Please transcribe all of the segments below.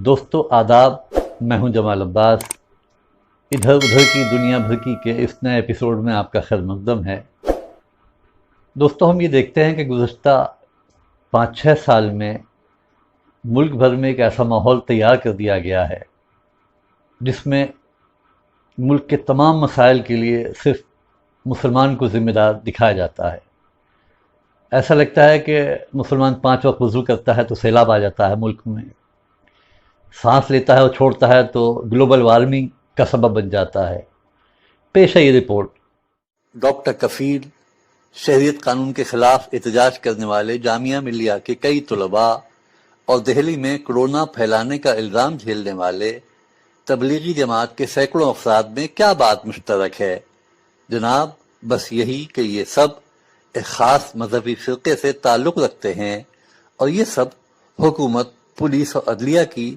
दोस्तों आदाब, मैं हूं जमाल अब्बास। इधर उधर की दुनिया भर की के इस नए एपिसोड में आपका खैर मकदम है। दोस्तों, हम ये देखते हैं कि गुज़श्ता 5-6 साल में मुल्क भर में एक ऐसा माहौल तैयार कर दिया गया है जिसमें मुल्क के तमाम मसाइल के लिए सिर्फ मुसलमान को ज़िम्मेदार दिखाया जाता है। ऐसा लगता है कि मुसलमान 5 वक्त वज़ू करता है तो सैलाब आ जाता है मुल्क में, सांस लेता है और छोड़ता है तो ग्लोबल वार्मिंग का सबब बन जाता है। पेश है ये रिपोर्ट। डॉक्टर कफील शहरियत कानून के खिलाफ एहतजाज करने वाले जामिया मिलिया के कई तलबा और दिल्ली में कोरोना फैलाने का इल्ज़ाम झेलने वाले तबलीगी जमात के सैकड़ों अफराद में क्या बात मुश्तरक है? जनाब, बस यही कि ये सब एक ख़ास मजहबी फ़िरक़े से ताल्लुक़ रखते हैं और ये सब हुकूमत, पुलिस और अदलिया की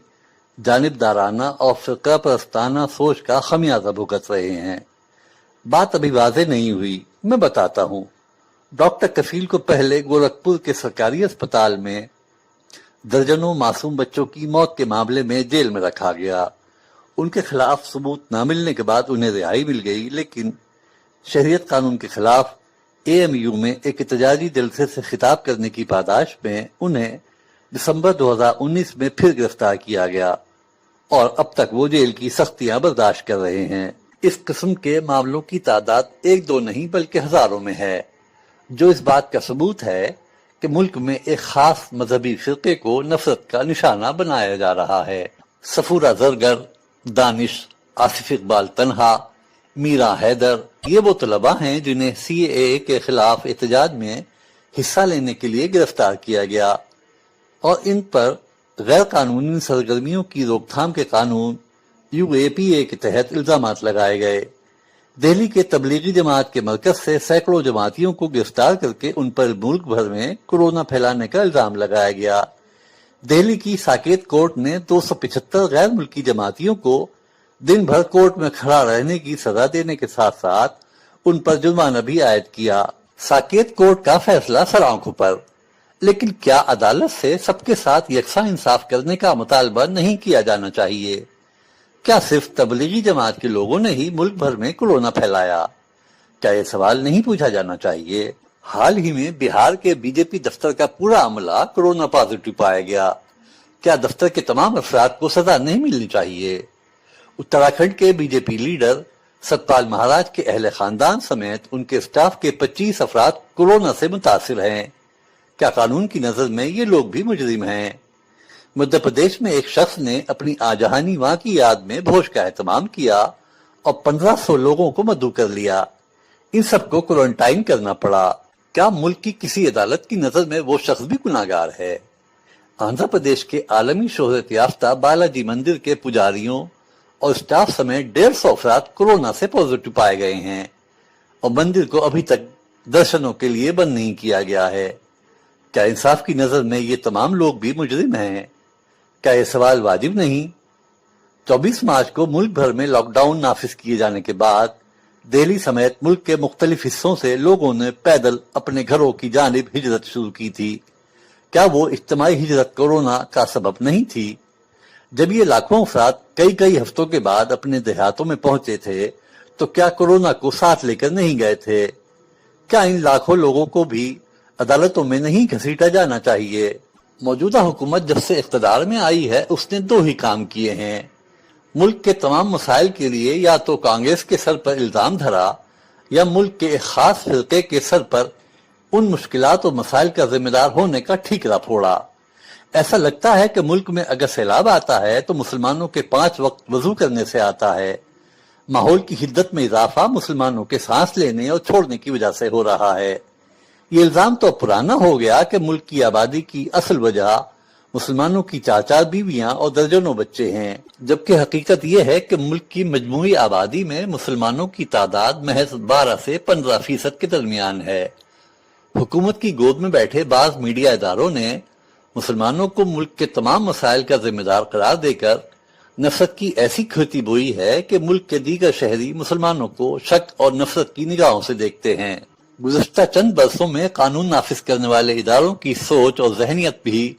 जानिबदाराना और फ़िरक़ा परस्ताना सोच का खमियाजा भुगत रहे हैं। बात अभी वाज़ेह नहीं हुई, मैं बताता हूँ। डॉक्टर कफील को पहले गोरखपुर के सरकारी अस्पताल में दर्जनों मासूम बच्चों की मौत के मामले में जेल में रखा गया। उनके खिलाफ सबूत न मिलने के बाद उन्हें रिहाई मिल गई, लेकिन शहरियत कानून के खिलाफ AMU में एक एहतजाजी जलसे से खिताब करने की पादाश में उन्हें दिसंबर 2019 में फिर गिरफ्तार किया गया और अब तक वो जेल की सख्तियां बर्दाश्त कर रहे हैं। इस किस्म के मामलों की तादाद 1-2 नहीं बल्कि हजारों में है, जो इस बात का सबूत है कि मुल्क में एक खास मजहबी फिरके को नफरत का निशाना बनाया जा रहा है। सफूरा जरगर, दानिश, आसिफ इकबाल तन्हा, मीरा हैदर, ये वो तलबा हैं जिन्हें CAA के खिलाफ एहतजाज में हिस्सा लेने के लिए गिरफ्तार किया गया और इन पर गैर कानूनी सरगर्मियों की रोकथाम के कानून UAPA के तहत इल्जामात लगाए गए। दिल्ली के तबलीगी जमात के मरकज से सैकड़ों जमातियों को गिरफ्तार करके उन पर मुल्क भर में कोरोना फैलाने का इल्जाम लगाया गया। दिल्ली की साकेत कोर्ट ने 275 गैर मुल्की जमातियों को दिन भर कोर्ट में खड़ा रहने की सजा देने के साथ साथ उन पर जुर्माना भी आयद किया। साकेत कोर्ट का फैसला सर आंखों पर, लेकिन क्या अदालत से सबके साथ यकसा इंसाफ करने का मुतालबा नहीं किया जाना चाहिए? क्या सिर्फ तबलीगी जमात के लोगों ने ही मुल्क भर में कोरोना फैलाया? क्या ये सवाल नहीं पूछा जाना चाहिए? हाल ही में बिहार के BJP दफ्तर का पूरा अमला कोरोना पॉजिटिव पाया गया। क्या दफ्तर के तमाम अफराद को सजा नहीं मिलनी चाहिए? उत्तराखंड के BJP लीडर सतपाल महाराज के अहले खानदान समेत उनके स्टाफ के 25 अफराद कोरोना से मुतासिर हैं। क्या कानून की नजर में ये लोग भी मुजरिम हैं? मध्य प्रदेश में एक शख्स ने अपनी आजहानी मां की याद में भोज का एहतमाम किया और 1500 लोगों को मदऊ कर लिया। इन सबको क्वारंटाइन करना पड़ा। क्या मुल्क की किसी अदालत की नजर में वो शख्स भी गुनाहगार है? आंध्र प्रदेश के आलमी शोहरत याफ्ता बालाजी मंदिर के पुजारियों और स्टाफ समेत 150 अफराद कोरोना से पॉजिटिव पाए गए हैं और मंदिर को अभी तक दर्शनों के लिए बंद नहीं किया गया है। क्या इंसाफ की नजर में ये तमाम लोग भी मुजरिम हैं? क्या ये सवाल वाजिब नहीं? 24 मार्च को मुल्क भर में लॉकडाउन नाफिज किए जाने के बाद दिल्ली समेत मुल्क के मुख्तलिफ हिस्सों से लोगों ने पैदल अपने घरों की जानिब हिजरत शुरू की थी। क्या वो इज्तिमाई हिजरत कोरोना का सबब नहीं थी? जब ये लाखों अफराद कई हफ्तों के बाद अपने देहातों में पहुंचे थे तो क्या कोरोना को साथ लेकर नहीं गए थे? क्या इन लाखों लोगों को भी अदालतों में नहीं घसीटा जाना चाहिए? मौजूदा हुकूमत जब से इख्तिदार में आई है उसने 2 ही काम किए हैं। मुल्क के तमाम मसाइल के लिए या तो कांग्रेस के सर पर इल्जाम धरा या मुल्क के एक खास फिरके के सर पर उन मुश्किलात और मसाइल का जिम्मेदार होने का ठीकरा फोड़ा। ऐसा लगता है कि मुल्क में अगर सैलाब आता है तो मुसलमानों के 5 वक्त वजू करने से आता है। माहौल की हिद्दत में इजाफा मुसलमानों के सांस लेने और छोड़ने की वजह से हो रहा है। ये इल्जाम तो पुराना हो गया कि मुल्क की आबादी की असल वजह मुसलमानों की 4 बीवियां और दर्जनों बच्चे हैं, जबकि हकीकत यह है कि मुल्क की मजमूई आबादी में मुसलमानों की तादाद महज 12 से 15% के दरमियान है। हुकूमत की गोद में बैठे बाज मीडिया इदारों ने मुसलमानों को मुल्क के तमाम मसाइल का जिम्मेदार करार देकर नफरत की ऐसी खेती बोई है कि मुल्क के दीगर शहरी मुसलमानों को शक और नफरत की निगाहों से देखते हैं। गुज़श्ता चंद बरसों में कानून नाफिज करने वाले इदारों की सोच और जहनियत भी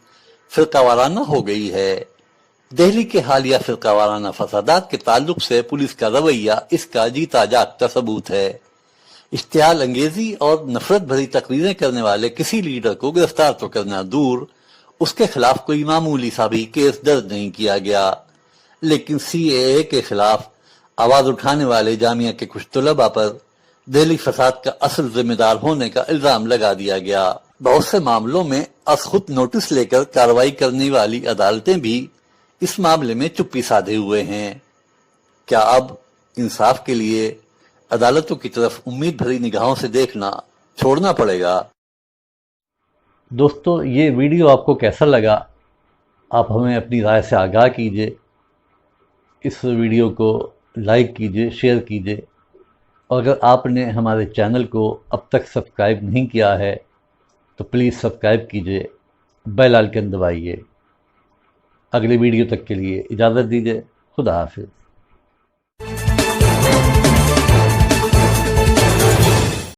फिरकावाराना हो गई है। دہلی کے حالیہ فرقہ وارانہ فسادات کے تعلق سے پولیس کا رویہ اس کا جیتا جاگتا ثبوت ہے۔ اشتعال انگیزی اور نفرت بھری تقریریں کرنے والے کسی لیڈر کو گرفتار تو کرنا دور، اس کے خلاف کوئی معمولی سا بھی کیس درج نہیں کیا گیا، لیکن سی اے اے کے خلاف آواز اٹھانے والے جامعہ کے کچھ طلباء پر دہلی فساد کا اصل ذمہ دار ہونے کا الزام لگا دیا گیا۔ بہت سے معاملوں میں از خود نوٹس لے کر کارروائی کرنے والی عدالتیں بھی اس معاملے میں چپی سادھے ہوئے ہیں۔ کیا اب انصاف کے لیے عدالتوں کی طرف امید بھری نگاہوں سے دیکھنا چھوڑنا پڑے گا؟ دوستو، یہ ویڈیو آپ کو کیسا لگا؟ آپ ہمیں اپنی رائے سے آگاہ کیجئے، اس ویڈیو کو لائک کیجئے، شیئر کیجئے، اور اگر آپ نے ہمارے چینل کو اب تک سبسکرائب نہیں کیا ہے تو پلیز سبسکرائب کیجئے، بیل آئیکن دبائیے۔ اگلی ویڈیو تک کے لیے اجازت دیجئے۔ خدا حافظ۔